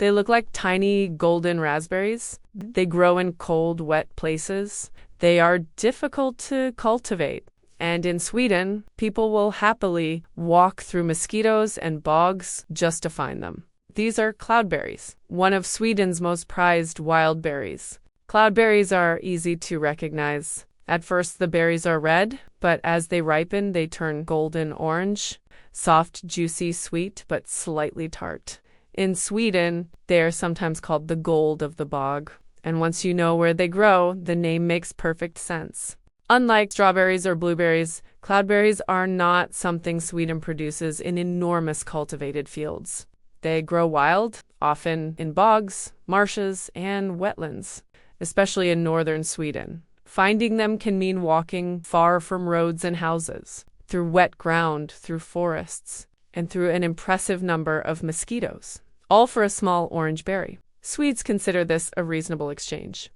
They look like tiny golden raspberries. They grow in cold, wet places. They are difficult to cultivate. And in Sweden, people will happily walk through mosquitoes and bogs just to find them. These are cloudberries, one of Sweden's most prized wild berries. Cloudberries are easy to recognize. At first, the berries are red, but as they ripen, they turn golden orange, soft, juicy, sweet, but slightly tart. In Sweden, they are sometimes called the gold of the bog. And once you know where they grow, the name makes perfect sense. Unlike strawberries or blueberries, cloudberries are not something Sweden produces in enormous cultivated fields. They grow wild, often in bogs, marshes, and wetlands, especially in northern Sweden. Finding them can mean walking far from roads and houses, through wet ground, through forests, and through an impressive number of mosquitoes, all for a small orange berry. Swedes consider this a reasonable exchange.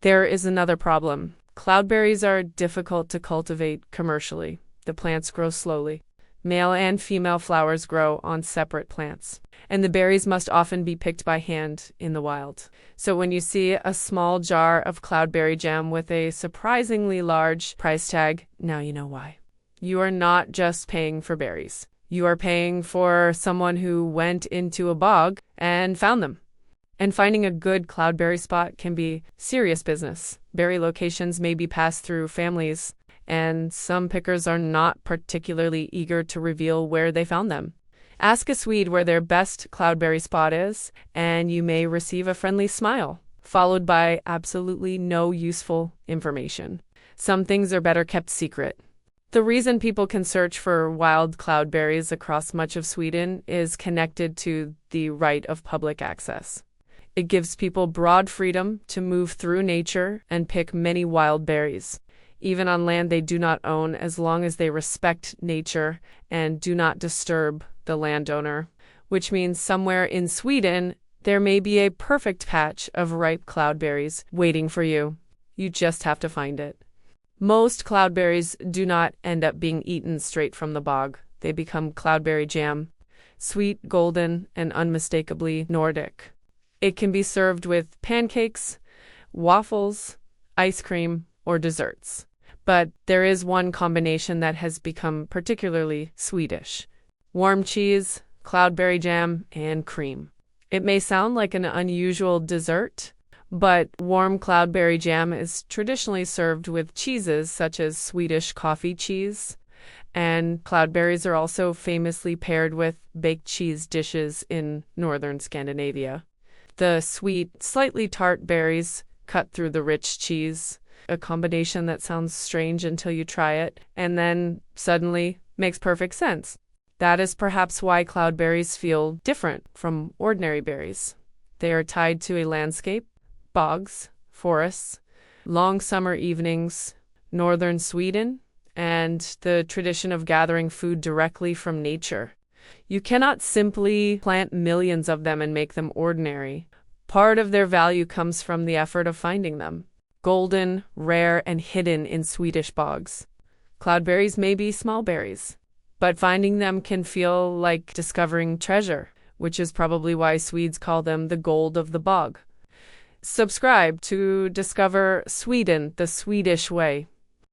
There is another problem. Cloudberries are difficult to cultivate commercially. The plants grow slowly. Male and female flowers grow on separate plants, and the berries must often be picked by hand in the wild. So when you see a small jar of cloudberry jam with a surprisingly large price tag, now you know why. You are not just paying for berries. You are paying for someone who went into a bog and found them. And finding a good cloudberry spot can be serious business. Berry locations may be passed through families, and some pickers are not particularly eager to reveal where they found them. Ask a Swede where their best cloudberry spot is, and you may receive a friendly smile, followed by absolutely no useful information. Some things are better kept secret. The reason people can search for wild cloudberries across much of Sweden is connected to the right of public access. It gives people broad freedom to move through nature and pick many wild berries, even on land they do not own, as long as they respect nature and do not disturb the landowner, which means somewhere in Sweden, there may be a perfect patch of ripe cloudberries waiting for you. You just have to find it. Most cloudberries do not end up being eaten straight from the bog. They become cloudberry jam, sweet, golden, and unmistakably Nordic. It can be served with pancakes, waffles, ice cream, or desserts. But there is one combination that has become particularly Swedish: warm cheese, cloudberry jam, and cream. It may sound like an unusual dessert, but warm cloudberry jam is traditionally served with cheeses such as Swedish coffee cheese, and cloudberries are also famously paired with baked cheese dishes in northern Scandinavia. The sweet, slightly tart berries cut through the rich cheese, a combination that sounds strange until you try it, and then suddenly makes perfect sense. That is perhaps why cloudberries feel different from ordinary berries. They are tied to a landscape, bogs, forests, long summer evenings, northern Sweden, and the tradition of gathering food directly from nature. You cannot simply plant millions of them and make them ordinary. Part of their value comes from the effort of finding them. Golden, rare, and hidden in Swedish bogs. Cloudberries may be small berries, but finding them can feel like discovering treasure, which is probably why Swedes call them the gold of the bog. Subscribe to discover Sweden the Swedish way.